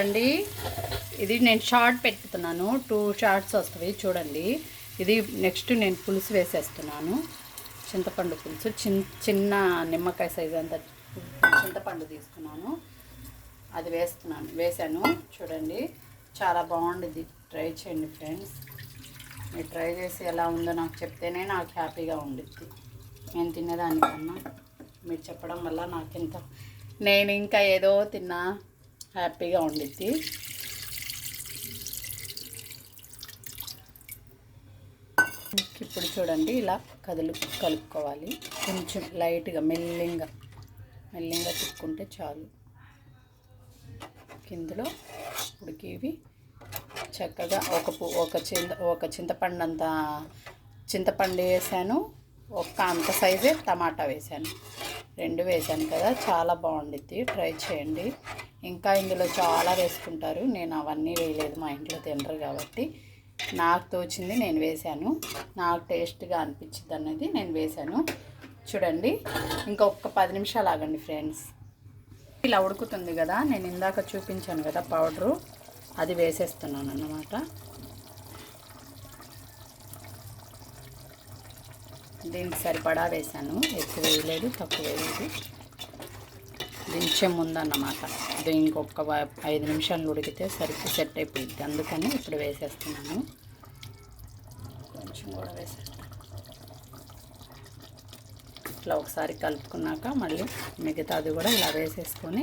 అండి ఇది నేను షార్ట్ పెట్టుతున్నాను 2 షార్ట్స్ వస్తాయి చూడండి. ఇది నెక్స్ట్ నేను పులుసు వేసేస్తున్నాను. చింతపండు పులుసు చిన్న నిమ్మకాయ సైజ్ అంత చింతపండు తీసుకున్నాను, అది వేసాను చూడండి. చాలా బాగుంటుంది, ట్రై చేయండి ఫ్రెండ్స్. మీరు ట్రై చేసి ఎలా ఉందో నాకు చెప్తేనే నాకు హ్యాపీగా ఉండిద్ది. నేను తినేదానికన్నా మీరు చెప్పడం వల్ల నేను ఇంకా ఏదో తిన్నా హ్యాపీగా ఉండిద్ది. ఇప్పుడు చూడండి, ఇలా కలుపుకోవాలి. కొంచెం లైట్గా మెల్లింగా తిప్పుకుంటే చాలు. ఇందులో ఉడికి ఇవి చక్కగా ఒక చింతపండు అంత చింతపండు వేసాను, అంత సైజే టమాటా వేసాను, 2 వేసాను కదా. చాలా బాగుండిద్ది, ట్రై చేయండి. ఇంకా ఇందులో చాలా వేసుకుంటారు, నేను అవన్నీ వేయలేదు, మా ఇంట్లో తినరు కాబట్టి నాకు తోచింది నేను వేసాను. నాకు టేస్ట్గా అనిపించింది అనేది నేను వేసాను. చూడండి, ఇంకొక 10 నిమిషాలు ఆగండి ఫ్రెండ్స్. ఇలా ఉడుకుతుంది కదా, నేను ఇందాక చూపించాను కదా పౌడరు, అది వేసేస్తున్నాను అన్నమాట. దీనికి సరిపడా వేసాను, ఎక్కువ వేయలేదు తక్కువ వేయలేదు. దించే ముందన్నమాట, ఇంకొక 5 నిమిషాలు ఉడికితే సెట్ అయిపోయింది, అందుకని ఇప్పుడు వేసేస్తున్నాను. కొంచెం కూడా వేసేస్తాను. ఇట్లా ఒకసారి కలుపుకున్నాక మళ్ళీ మిగతాది కూడా ఇలా వేసేసుకొని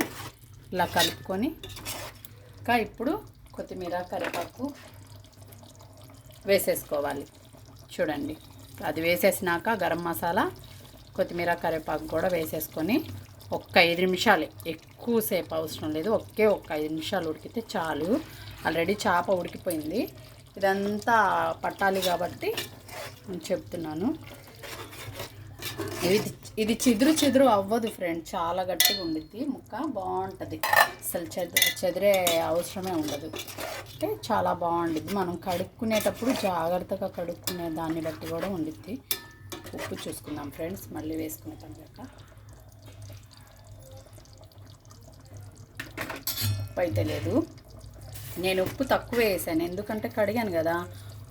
ఇలా కలుపుకొని ఇంకా ఇప్పుడు కొత్తిమీర కరివేపాకు వేసేసుకోవాలి. చూడండి, అది వేసేసినాక గరం మసాలా కొత్తిమీర కరివేపాకు కూడా వేసేసుకొని ఒక్క 5 నిమిషాలు, ఎక్కువసేపు అవసరం లేదు, ఒక 5 నిమిషాలు ఉడికితే చాలు. ఆల్రెడీ చేప ఉడికిపోయింది, ఇదంతా పట్టాలి కాబట్టి నేను చెప్తున్నాను. ఇది చిదురు అవ్వదు ఫ్రెండ్, చాలా గట్టిగా ఉండిద్ది, ముక్క బాగుంటుంది, అసలు చెదిరే అవసరమే ఉండదు. అంటే చాలా బాగుండిద్ది. మనం కడుక్కునేటప్పుడు జాగ్రత్తగా కడుక్కునే దాన్ని బట్టి కూడా ఉండిద్ది. ఉప్పు చూసుకుందాం ఫ్రెండ్స్, మళ్ళీ వేసుకునే తర్వాత. ఉప్పు అయితే లేదు, నేను ఉప్పు తక్కువ వేసాను, ఎందుకంటే కడిగాను కదా,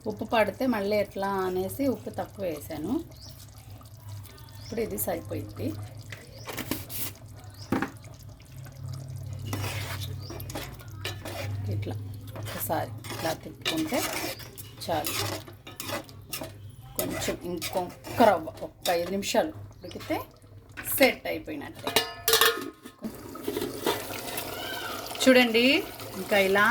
ఉప్పు పడితే మళ్ళీ ఎట్లా అనేసి ఉప్పు తక్కువ వేసాను. ఇప్పుడు ఇది సరిపోయింది. ఇట్లా ఒకసారి ఇలా తిప్పుకుంటే చాలు. కొంచెం ఇంకొక రవ్వ, ఒక 5 నిమిషాలు ఉడికితే సెట్ అయిపోయినట్టే. చూడండి, ఇంకా ఇలా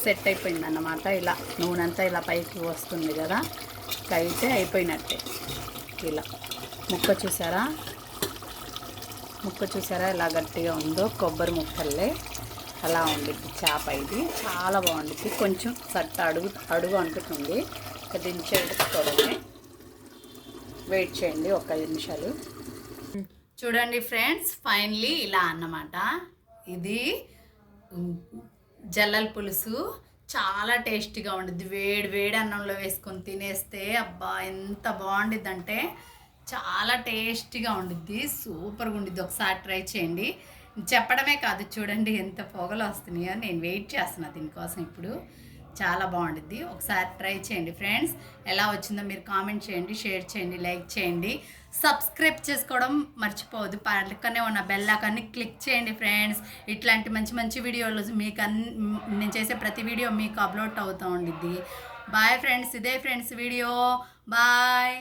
సెట్ అయిపోయింది అన్నమాట. ఇలా నూనె అంతా ఇలా పైకి వస్తుంది కదా, అయితే అయిపోయినట్టే. ఇలా ముక్క చూసారా ఎలా గట్టిగా ఉందో, కొబ్బరి ముక్కల్లే అలా ఉండిద్ది చేప. ఇది చాలా బాగుండిద్ది, కొంచెం అడుగు అంటుతుంది. దించేసుకోవడమే, వెయిట్ చేయండి ఒక 5 నిమిషాలు. చూడండి ఫ్రెండ్స్, ఫైనలీ ఇలా అన్నమాట. ఇది జల్లల పులుసు చాలా టేస్టీగా ఉండిద్ది. వేడి అన్నంలో వేసుకొని తినేస్తే అబ్బా ఎంత బాగుండిద్దంటే చాలా టేస్టీగా ఉండిద్ది, సూపర్గా ఉండిద్ది. ఒకసారి ట్రై చేయండి. చెప్పడమే కాదు, చూడండి ఎంత పొగలు వస్తున్నాయో. నేను వెయిట్ చేస్తున్నా దీనికోసం. ఇప్పుడు చాలా బాగుండిద్ది, ఒకసారి ట్రై చేయండి ఫ్రెండ్స్. ఎలా వచ్చిందో మీరు కామెంట్ చేయండి, షేర్ చేయండి, లైక్ చేయండి, సబ్స్క్రైబ్ చేసుకోవడం మర్చిపోవద్దు. పక్కనే ఉన్న బెల్ ఐకాన్ని క్లిక్ చేయండి ఫ్రెండ్స్. ఇట్లాంటి మంచి వీడియోలు మీకు నేను చేసే ప్రతి వీడియో మీకు అప్లోడ్ అవుతూ ఉండిద్ది. బాయ్ ఫ్రెండ్స్, ఇదే ఫ్రెండ్స్ వీడియో, బాయ్.